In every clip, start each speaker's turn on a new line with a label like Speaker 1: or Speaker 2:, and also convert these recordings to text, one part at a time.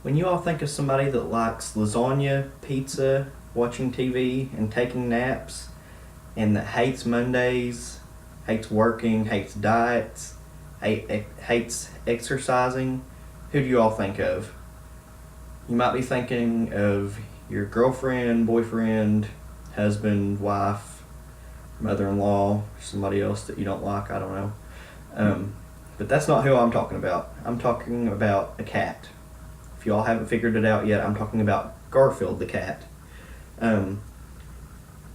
Speaker 1: When you all think of somebody that likes lasagna, pizza, watching TV, and taking naps, and that hates Mondays, hates working, hates diets, hates exercising, who do you all think of? You might be thinking of your girlfriend, boyfriend, husband, wife, mother-in-law, somebody else that you don't like, I don't know. But that's not who I'm talking about. I'm talking about a cat. If you all haven't figured it out yet, I'm talking about Garfield the cat.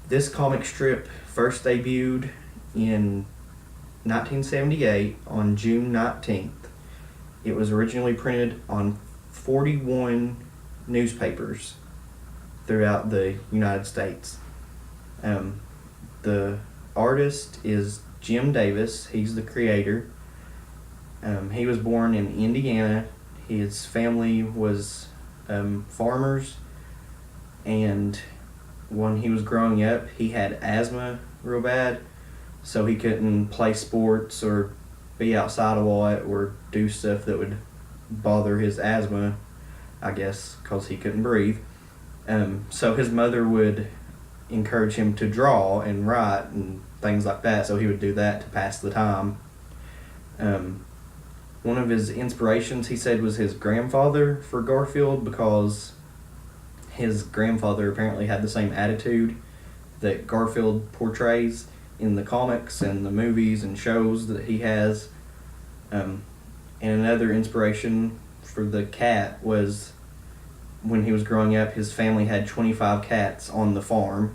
Speaker 1: This comic strip first debuted in 1978 on June 19th. It was originally printed on 41 newspapers throughout the United States. The artist is Jim Davis. He's the creator. He was born in Indiana. His family was farmers, and when he was growing up, he had asthma real bad, so he couldn't play sports or be outside a lot or do stuff that would bother his asthma, I guess, because he couldn't breathe. So his mother would encourage him to draw and write and things like that, so he would do that to pass the time. One of his inspirations, he said, was his grandfather for Garfield, because his grandfather apparently had the same attitude that Garfield portrays in the comics and the movies and shows that he has. And another inspiration for the cat was when he was growing up, his family had 25 cats on the farm.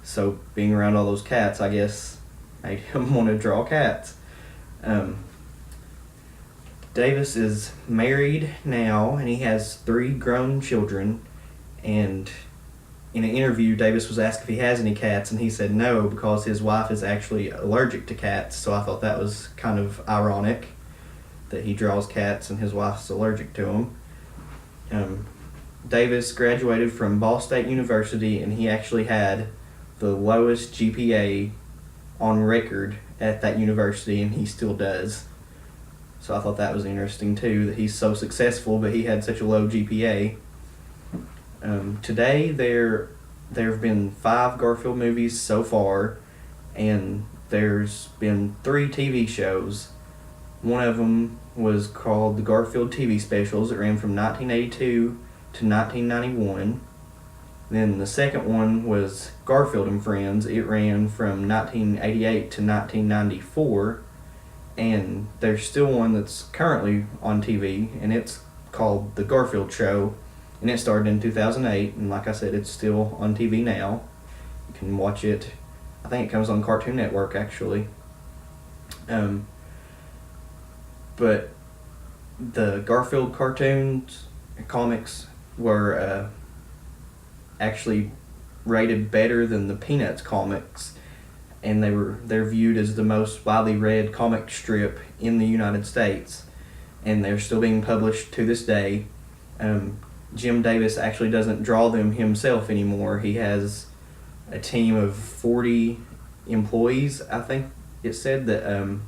Speaker 1: So being around all those cats, I guess, made him want to draw cats. Davis is married now, and he has 3 grown children. And in an interview, Davis was asked if he has any cats, and he said no, because his wife is actually allergic to cats. So I thought that was kind of ironic that he draws cats and his wife's allergic to them. Davis graduated from Ball State University, and he actually had the lowest GPA on record at that university, and he still does. So I thought that was interesting too, that he's so successful, but he had such a low GPA. Today there have been 5 Garfield movies so far, and there's been 3 TV shows. One of them was called the Garfield TV Specials. It ran from 1982 to 1991. Then the second one was Garfield and Friends. It ran from 1988 to 1994. And there's still one that's currently on TV, and it's called The Garfield Show, and it started in 2008, and like I said, it's still on TV now. You can watch it. I think it comes on Cartoon Network, actually. But the Garfield cartoons, comics, were actually rated better than the Peanuts comics, and they're viewed as the most widely read comic strip in the United States, and they're still being published to this day. Jim Davis actually doesn't draw them himself anymore. He has a team of 40 employees, I think it said, that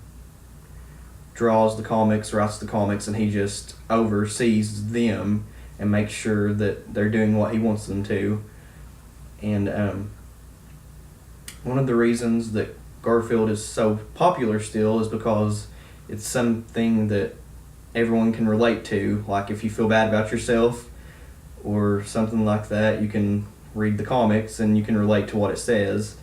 Speaker 1: draws the comics, writes the comics, and he just oversees them and makes sure that they're doing what he wants them to. And one of the reasons that Garfield is so popular still is because it's something that everyone can relate to. Like if you feel bad about yourself or something like that, you can read the comics and you can relate to what it says.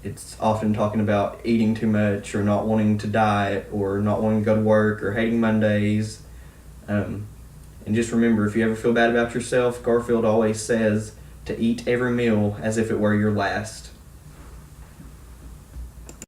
Speaker 1: It's often talking about eating too much or not wanting to diet or not wanting to go to work or hating Mondays. And just remember, if you ever feel bad about yourself, Garfield always says to eat every meal as if it were your last.